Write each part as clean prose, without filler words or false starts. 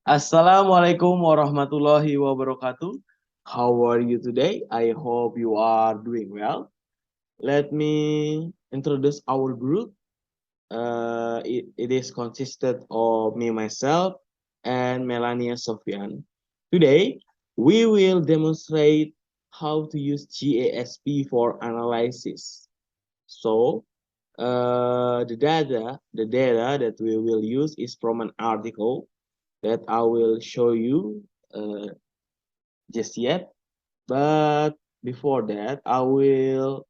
Assalamualaikum warahmatullahi wabarakatuh. How are you today? I hope you are doing well. Let me introduce our group. It is consisted of me, myself, and Melania Sofyan. Today, we will demonstrate how to use GASP for analysis. So, the data that we will use is from an article that I will show you just yet. But before that, I will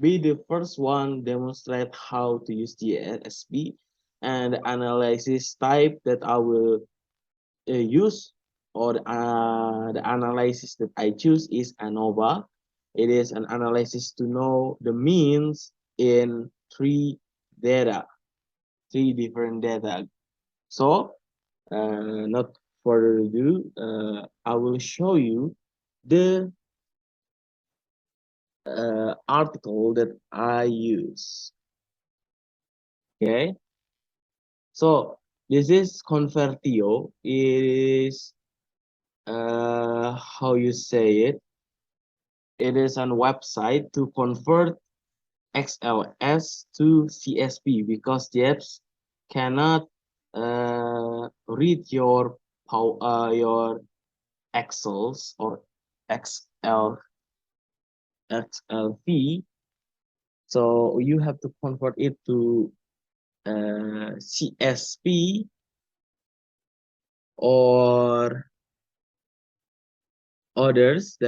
be the first one demonstrate how to use the SB and the analysis type that I will use, or the analysis that I choose is ANOVA. It is an analysis to know the means in data, three different data. So not further ado, I will show you the article that I use. Okay, so this is Convertio. It is how you say it. It is a website to convert XLS to CSV because Jeps cannot read your Excels or XLV. So you have to convert it to CSV or others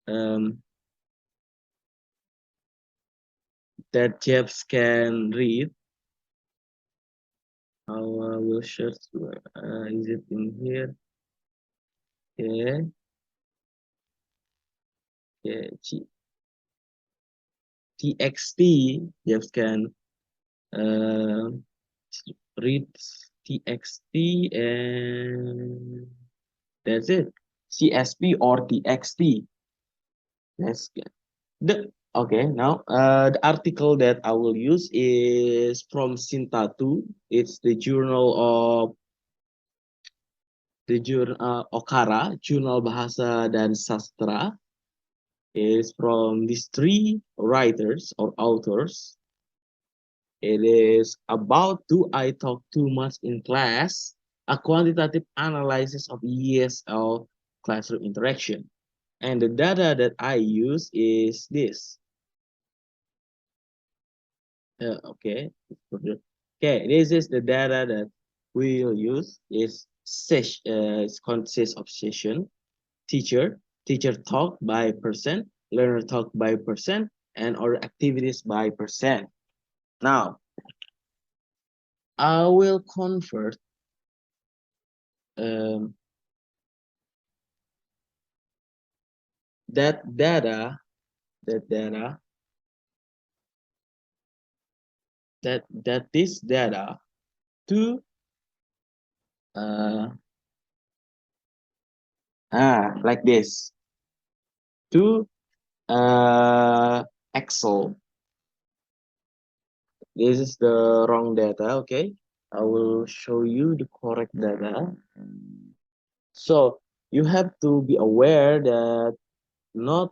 um, that Jeps can read. I will search. Is it in here? Yeah, yeah. TXT. Jeps can uh, read TXT, and that's it. CSV or TXT. That's good. Okay, now the article that I will use is from Sintatu. It's the journal of Okara, Jurnal Bahasa dan Sastra. It's from these three writers or authors. It is about Do I Talk Too Much in Class? A quantitative analysis of ESL classroom interaction. And the data that I use is this. Okay. Okay, this is the data that we'll use. It consists of session, teacher talk by percent, learner talk by percent, and other activities by percent. Now, I will convert um, that data, that data, that this data to uh, like this, to Excel. This is the wrong data, okay? I will show you the correct data. So you have to be aware that not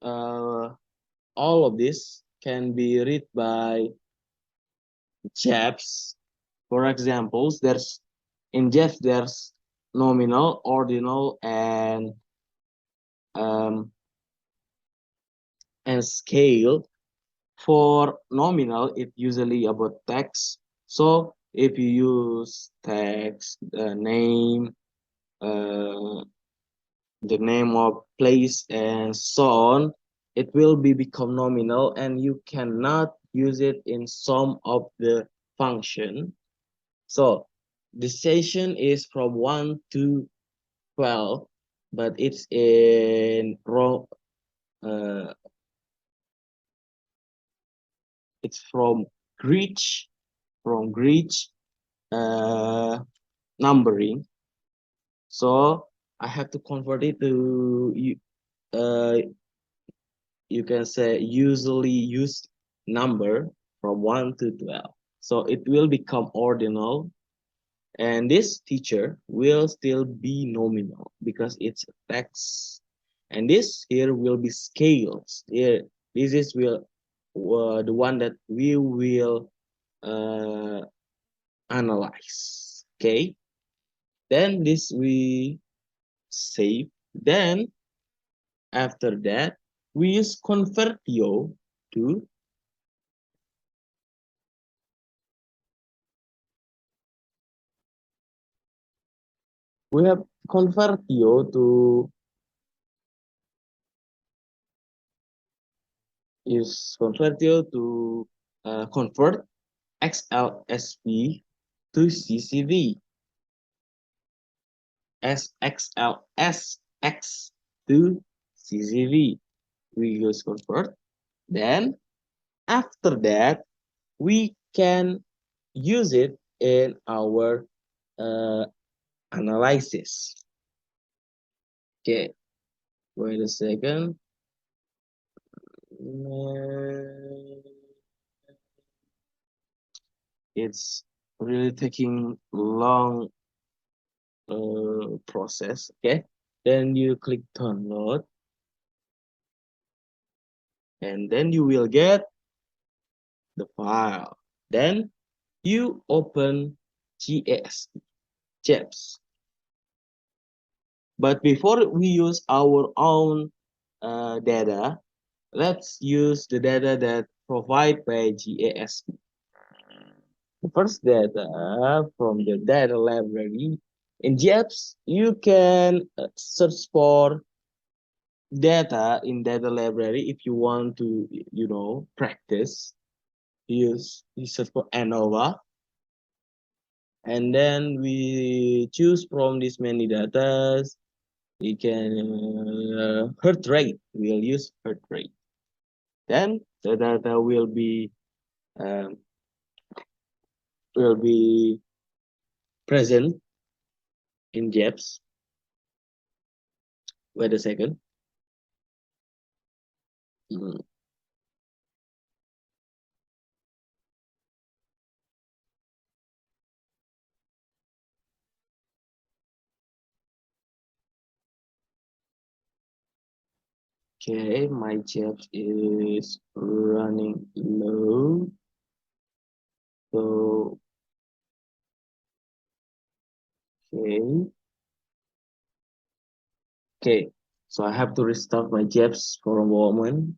all of this can be read by Japs. For examples, in Japs there's nominal, ordinal, um, and scale. For nominal, it usually about text. So if you use text, uh, the name of place and so on, it will become nominal, and you cannot use it in some of the function. So the session is from 1 to 12, but it's in row. Uh, it's from Greek uh, numbering. So I have to convert it to uh, you can say usually used number from 1 to 12. So it will become ordinal. And this teacher will still be nominal because it's a text. And this here will be scales. Here, this is will the one that we will uh, analyze. Okay. Then this we save. Then after that, we use convertio to we have convertio to use convertio to convert XLSP to CCV as XLSX to CCV. We use convert. Then after that, we can use it in our uh, analysis. Okay, wait a second. It's really taking long process. Okay, then you click download, and then you will get the file. Then you open GAS, JEPS. But before we use our own data, let's use the data that provided by GAS. The first data from the data library. In JEPS, you can search for data in data library if you want to, practice. You search for ANOVA, and then we choose from these many data. We can heart rate. We'll use heart rate. Then the data um, will be present in JEPS. Wait a second. Mm, Okay, my JEPS is running low. So okay, okay. So I have to restart my JEPS for a moment.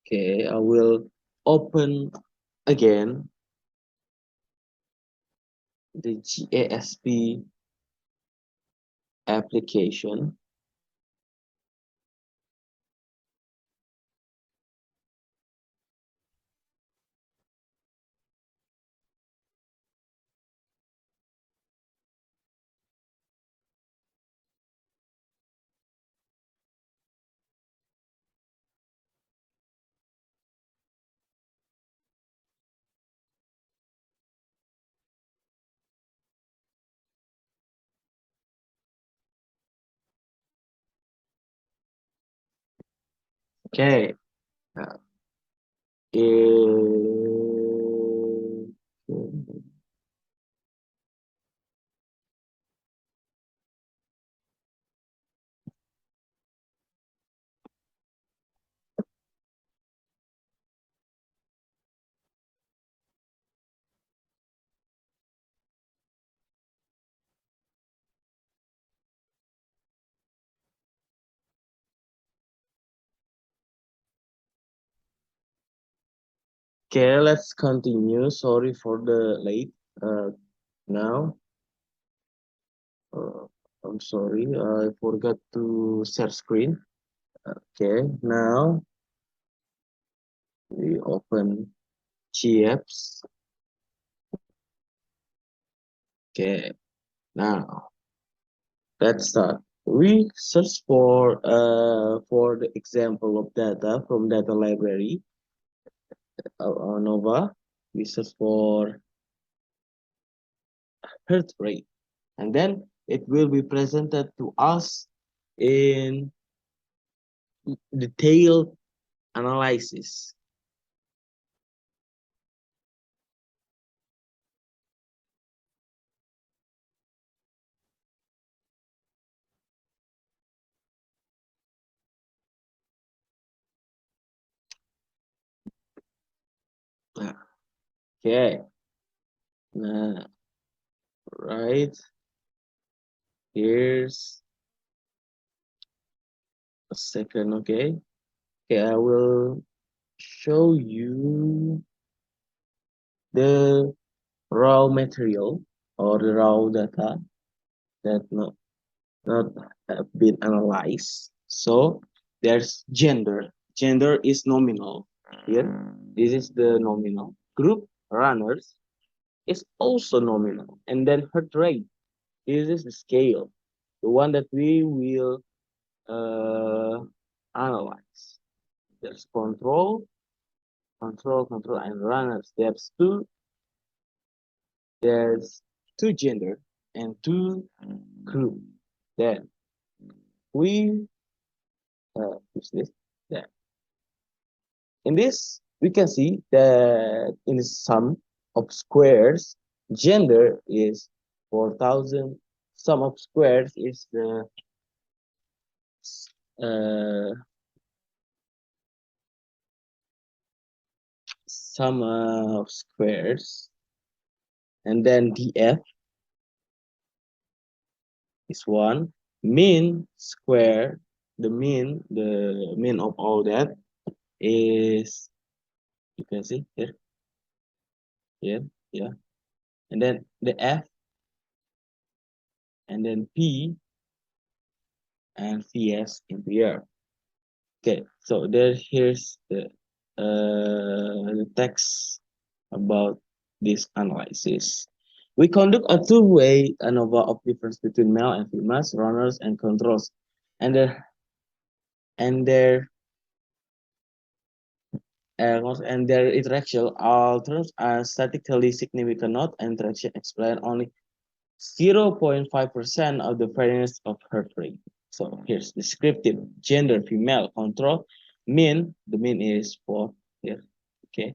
Okay, I will open again the GASP application. Okay. Uh, Okay, let's continue. Sorry for the late. Now, uh, I'm sorry, I forgot to share screen. Okay, now we open GApps. Okay, now let's start. We search for the example of data from data library Nova. We search for heart rate, and then it will be presented to us in detailed analysis. Okay, nah, right, here's a second. Okay, okay, I will show you the raw material or the raw data that not have been analyzed. So there's gender. Gender is nominal here. This is the nominal. Group runners is also nominal. And then heart rate. This is the scale, the one that we will analyze. There's control, and runner. Steps two. There's two gender and two group. Then we use this. Then in this, we can see that in the sum of squares, gender is 4,000. Sum of squares is the uh, sum of squares, and then df is 1. Mean square, the mean of all that is, you can see here, here, yeah. And then the f, and then p, and cs into here. Okay, so here's the text about this analysis. We conduct a two-way ANOVA of difference between male and female runners and controls, and their and their interaction alters are statistically significant not interaction explain only 0.5% of the variance of heart rate. So here's descriptive gender female control mean, the mean is 4 here, okay,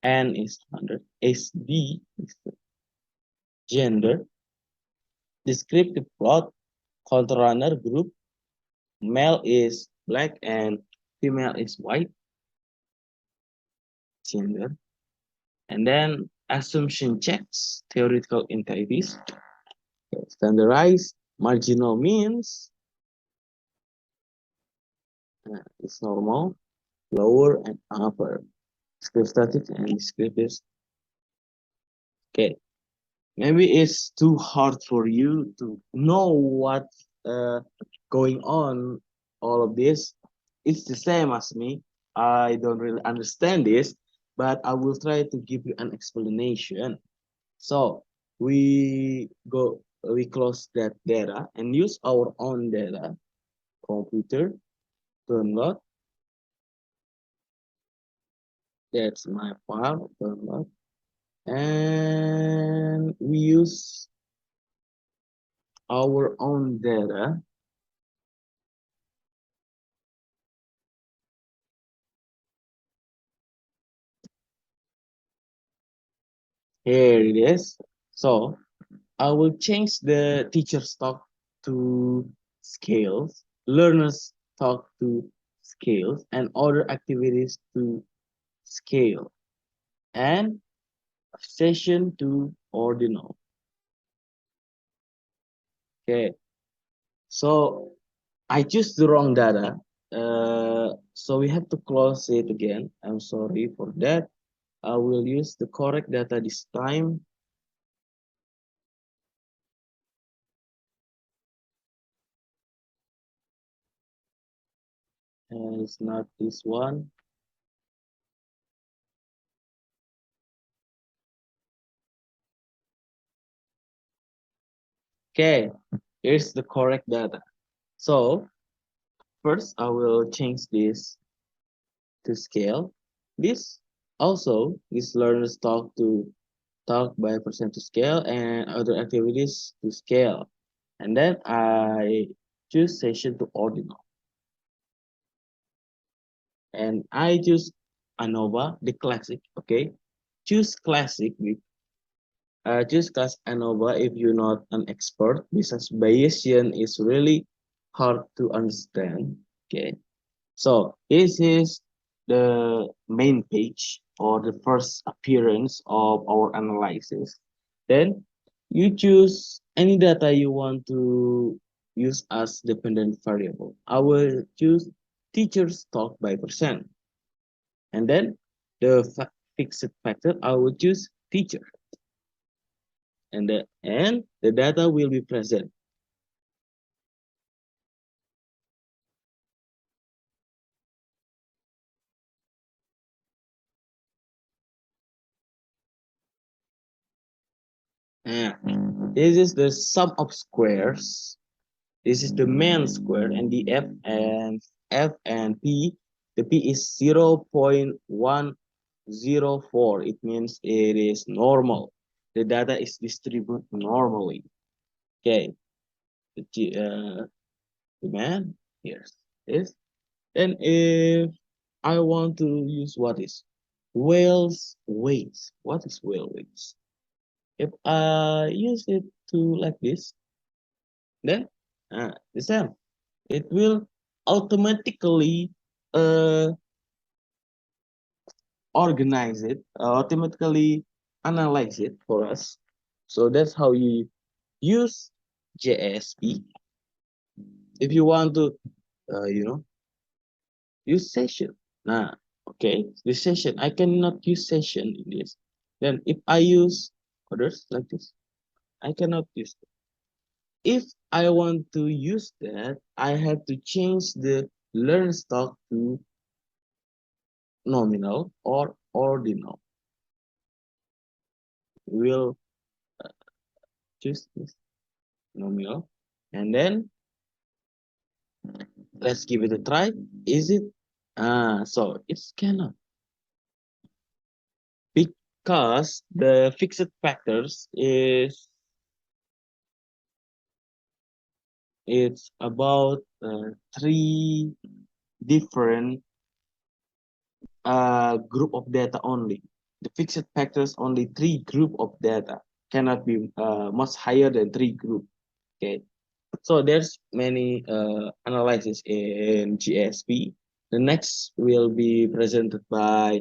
n is 100, sd is the gender, descriptive plot control runner group, male is black and female is white, gender, and then assumption checks theoretical entities, standardized marginal means is normal, lower and upper, script static and script is okay. Maybe it's too hard for you to know what going on. All of this, it's the same as me. I don't really understand this, but I will try to give you an explanation. So we close that data and use our own data computer download. That's my file download, and we use our own data. Here it is. So I will change the teacher's talk to scales, learners talk to scales, and other activities to scale, and session to ordinal. Okay, so I choose the wrong data. So we have to close it again. I'm sorry for that. I will use the correct data this time. And it's not this one. Okay, here's the correct data. So first I will change this to scale. This also this learners talk by percent to scale and other activities to scale. And then I choose session to ordinal. And I choose ANOVA, the classic, okay? Choose classic with choose class ANOVA if you're not an expert, because Bayesian is really hard to understand, okay? So this is the main page or the first appearance of our analysis. Then you choose any data you want to use as dependent variable. I will choose teacher stock by percent. And then the fixed factor, I will choose teacher. And the data will be present. This is the sum of squares. This is the main square, and the f and p. The p is 0.104. It means it is normal. The data is distributed normally. Okay. The man here is. Then if I want to use what is whale's weights. What is whale weights? If I use it to like this, then the same. It will automatically uh, organize it, automatically analyze it for us. So that's how you use JSP. If you want to, use session. Nah, okay, this session, I cannot use session in this. Then if I use others like this, I cannot use it. If I want to use that, I have to change the learn stock to nominal or ordinal. We'll choose this nominal, and then let's give it a try. Is it? So it's cannot, because the fixed factors is it's about three different group of data only. The fixed factors only three group of data, cannot be much higher than three group. Okay, so there's many analysis in GSP. The next will be presented by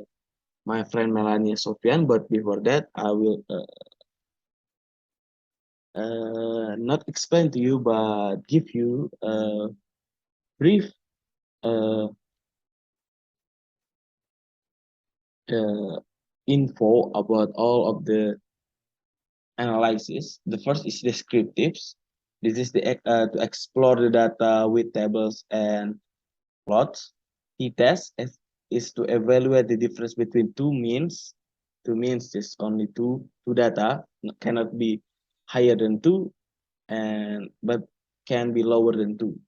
my friend Melania Sofyan, but before that I will not explain to you, but give you a brief uh, uh, info about all of the analysis. The first is descriptives. This is the to explore the data with tables and plots. T-test is to evaluate the difference between two means. Two means is only two data, cannot be higher than two, and but can be lower than two.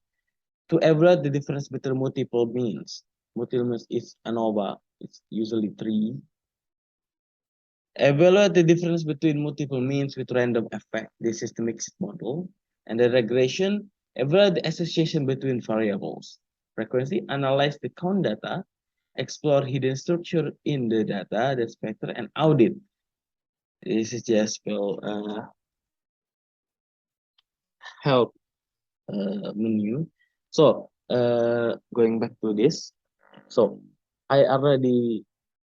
To evaluate the difference between multiple means. Multiple means is ANOVA. It's usually three. Evaluate the difference between multiple means with random effect. This is the mixed model. And the regression, evaluate the association between variables. Frequency, analyze the count data, explore hidden structure in the data, that's factor, and audit. This is just help menu. So going back to this, so I already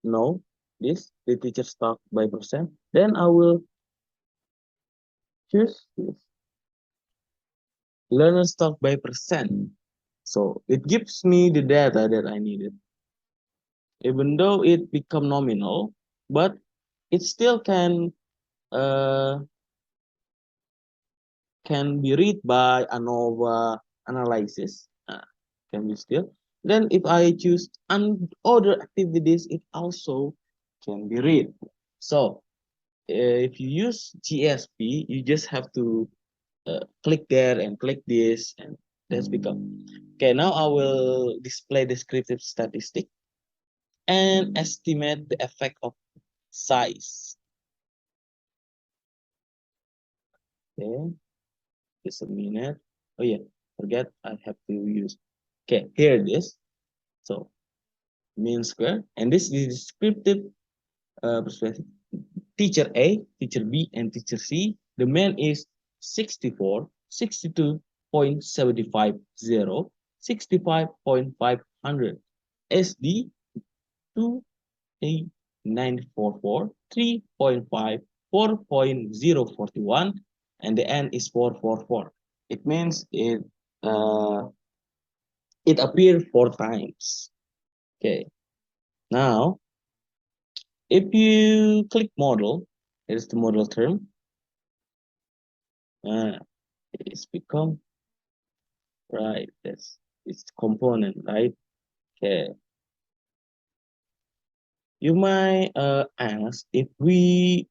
know this, the teacher stock by percent. Then I will choose this learner stock by percent. So it gives me the data that I needed. Even though it become nominal, but it still uh, can be read by ANOVA analysis. Can be still. Then if I choose other activities, it also can be read. So if you use GSP, you just have to click there and click this, and that's become. Okay, now I will display descriptive statistic and estimate the effect of size. Okay, Just a minute. Oh yeah, forget I have to use. Okay, here it is. So mean square, and this is descriptive perspective. Teacher A, teacher B, and teacher C. The mean is 64, 62.750, 65.500. SD 2A944, 3.5, 4.041, and the N is 444. It means it appeared 4 times. Okay. Now, if you click model, here's the model term. It's become right. That's it's component, right? Okay. You might ask if we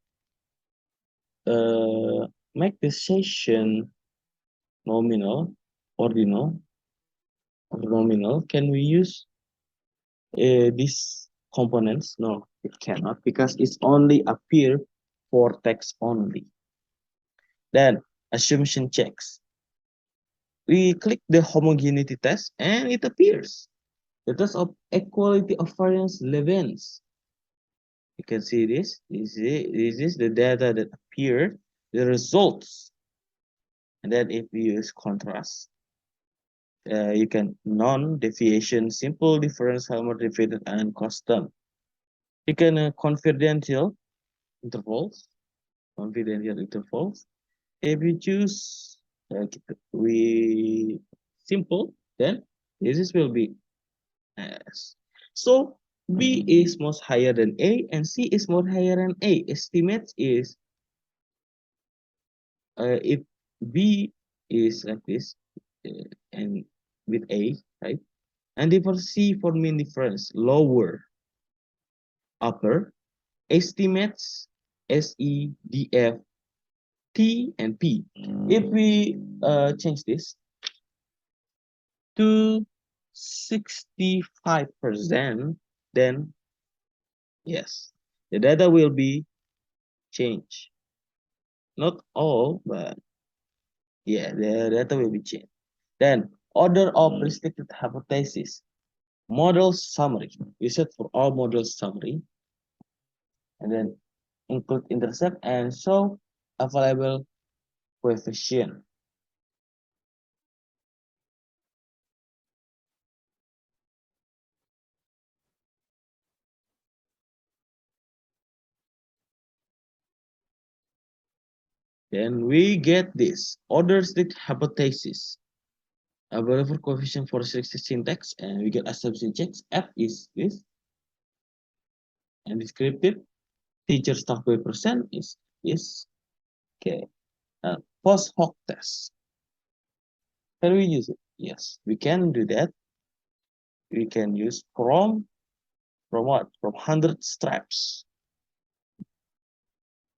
make the session nominal, ordinal, or nominal, can we use these components? No, it cannot because it's only appear for text only. Then assumption checks. We click the homogeneity test and it appears. The test of equality of variance Levens. You can see this. This is the data that appeared, the results. And then if we use contrast, you can non-deviation, simple difference, Helmholtz-divided, and custom. You can confidential intervals. If we choose we simple, then this will be S. So B is most higher than A and C is more higher than A. Estimates is if B is like this and with A, right? And if for C for mean difference, lower, upper, estimates S, E, D, F, T, and P. If we change this to 65%, then yes, the data will be changed. Not all, but yeah, the data will be changed. Then order of restricted hypothesis. Model summary. We set for all model summary. And then include intercept and show available coefficient. Then we get this order restricted hypothesis. Available coefficient for restricted syntax, and we get assumption checks. F is this. And descriptive teacher staff by percent is this. Okay. Post hoc test. Can we use it? Yes, we can do that. We can use from what? From 100 straps.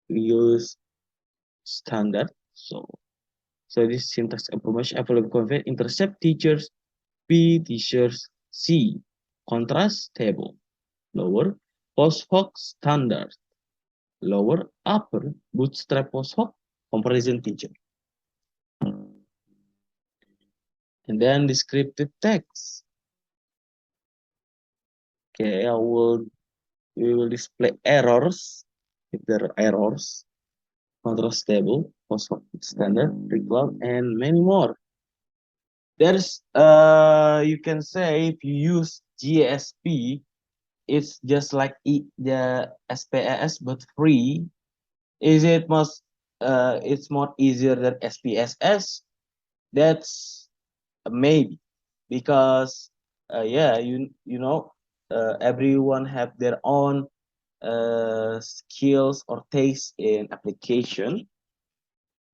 We use standard. So this syntax information available convert intercept teachers P teachers C contrast table lower post hoc standard lower upper bootstrap post hoc comparison teacher. And then descriptive text. Okay, we will display errors if there are errors, contrast table, post hoc standard, recloud, and many more. There's you can say if you use GSP, it's just like the SPSS but free. Is it most it's more easier than SPSS? That's maybe because yeah, you know everyone have their own skills or taste in application.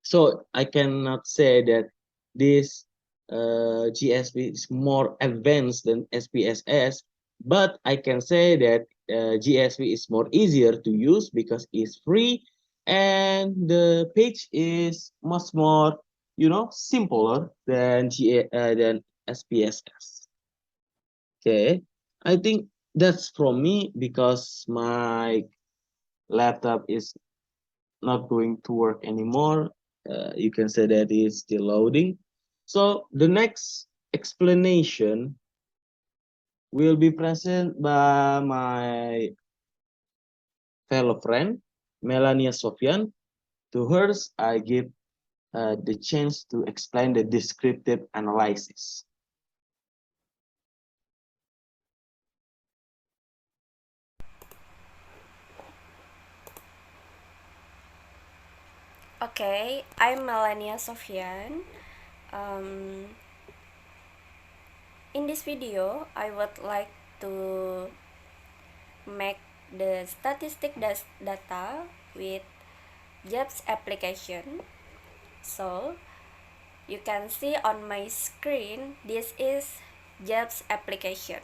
So I cannot say that this GSP is more advanced than SPSS, but I can say that GSP is more easier to use because it's free and the page is much more, simpler than than SPSS. Okay, I think that's from me because my laptop is not going to work anymore You can say that is still loading. So the next explanation will be present by my fellow friend, Melania Sofyan. To hers, I give the chance to explain the descriptive analysis. Okay, I'm Melania Sofyan. Um, in this video, I would like to make the data with jobs application. So, you can see on my screen, this is jobs application.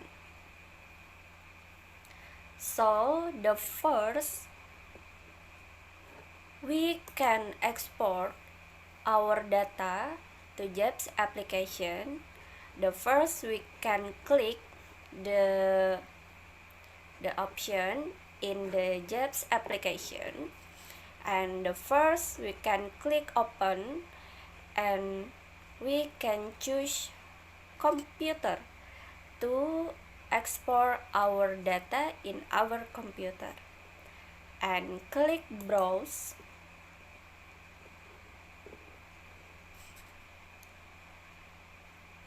So, the first, we can export our data to jobs application. The first, we can click the the option in the jobs application, and the first we can click open, and we can choose computer to export our data in our computer, and click browse.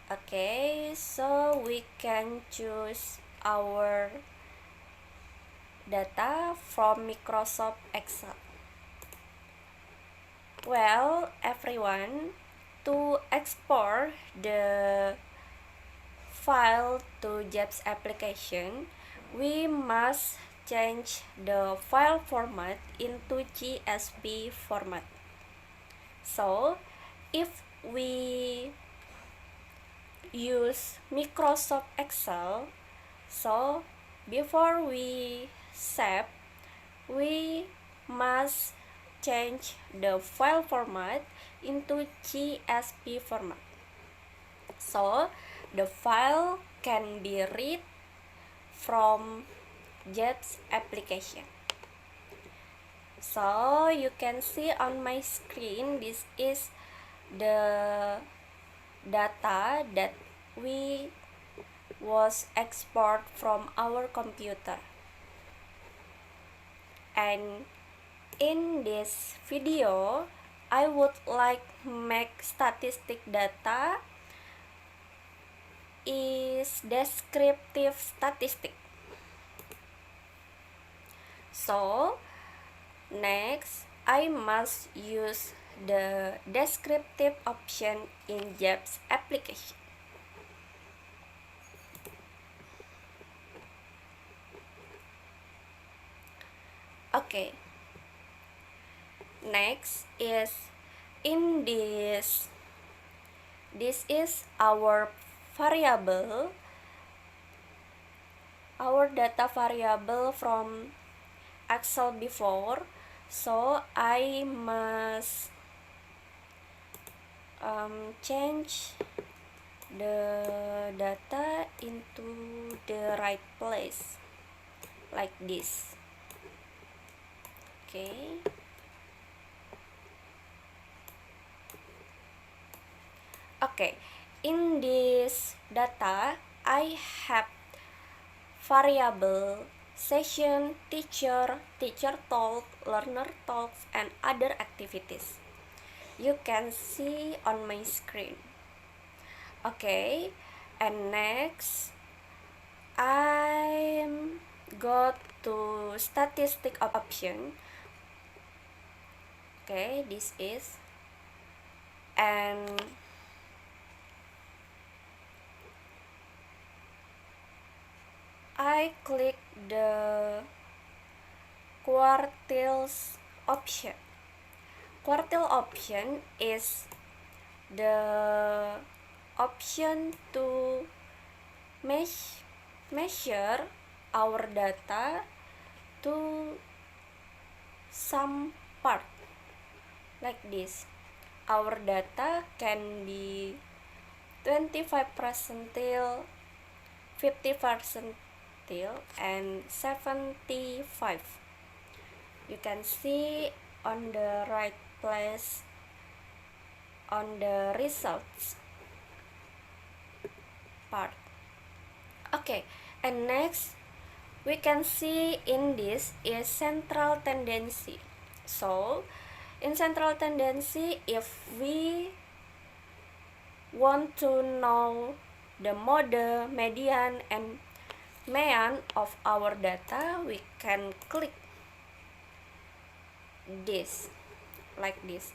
Okay, so we can choose our data from Microsoft Excel. Well, everyone, to export the file to jobs application, we must change the file format into GSP format. So, if we use Microsoft Excel, so before we save, we must change the file format into GSP format. So the file can be read from jobs application. So you can see on my screen, this is the data that we was export from our computer. And in this video, I would like make statistic data is descriptive statistic. So next, I must use the descriptive option in jobs application. Okay, next is in this is our variable, our data variable from Excel before. So I must change the data into the right place like this. Okay, okay, in this data I have variable session, teacher talk, learner talks, and other activities. You can see on my screen. Okay, and next I'm go to statistic option. Okay, this is, and I click the quartiles option. Quartile option is the option to measure our data to some part like this. Our data can be 25 percentile, 50 percentile, and 75. You can see on the right place on the results part. Okay, and next we can see in this is central tendency. So in central tendency, if we want to know the mode, median, and mean of our data, we can click this like this.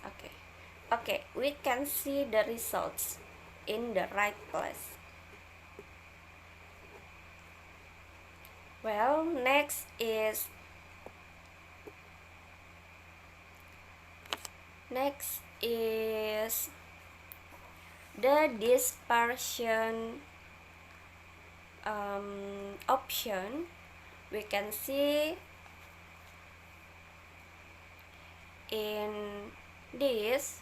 Okay, we can see the results in the right place. Well, next is the dispersion option. We can see in this,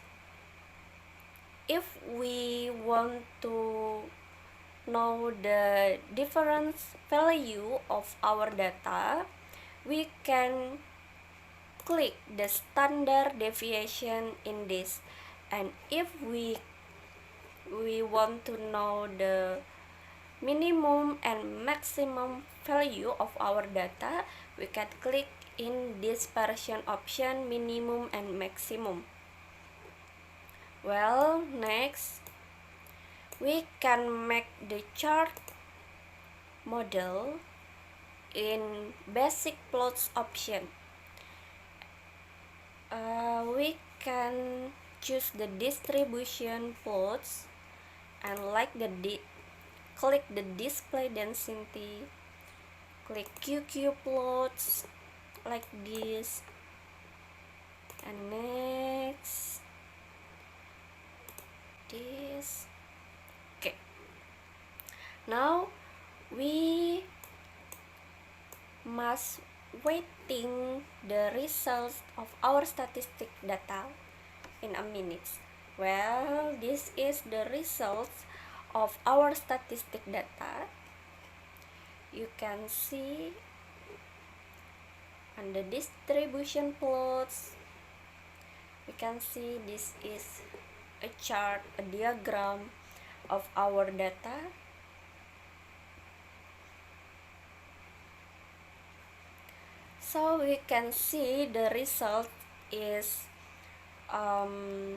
if we want to know the difference value of our data, we can click the standard deviation in this. And if we want to know the minimum and maximum value of our data, we can click in dispersion option, minimum and maximum. Well, next we can make the chart model in basic plots option. We can choose the distribution plots and click the display density, click QQ plots like this, and next this. Okay, now we must waiting the results of our statistic data in a minute. Well, this is the results of our statistic data. You can see on the distribution plots, we can see this is a chart, a diagram of our data. So we can see the result is um,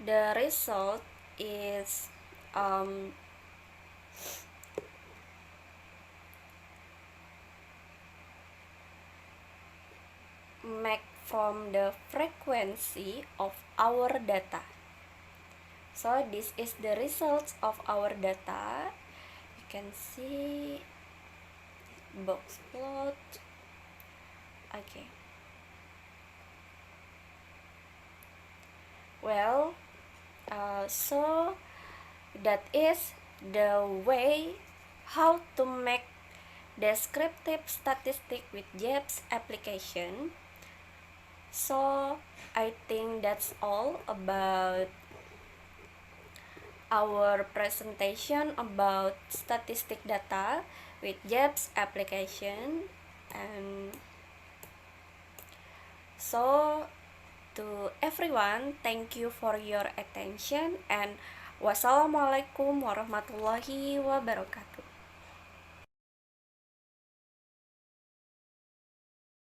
the result is make from the frequency of our data. So this is the results of our data. You can see box plot. Okay, well, so that is the way how to make descriptive statistic with JEPS application. So I think that's all about our presentation about statistic data with JEPS application. And so to everyone, thank you for your attention, and wassalamualaikum warahmatullahi wabarakatuh.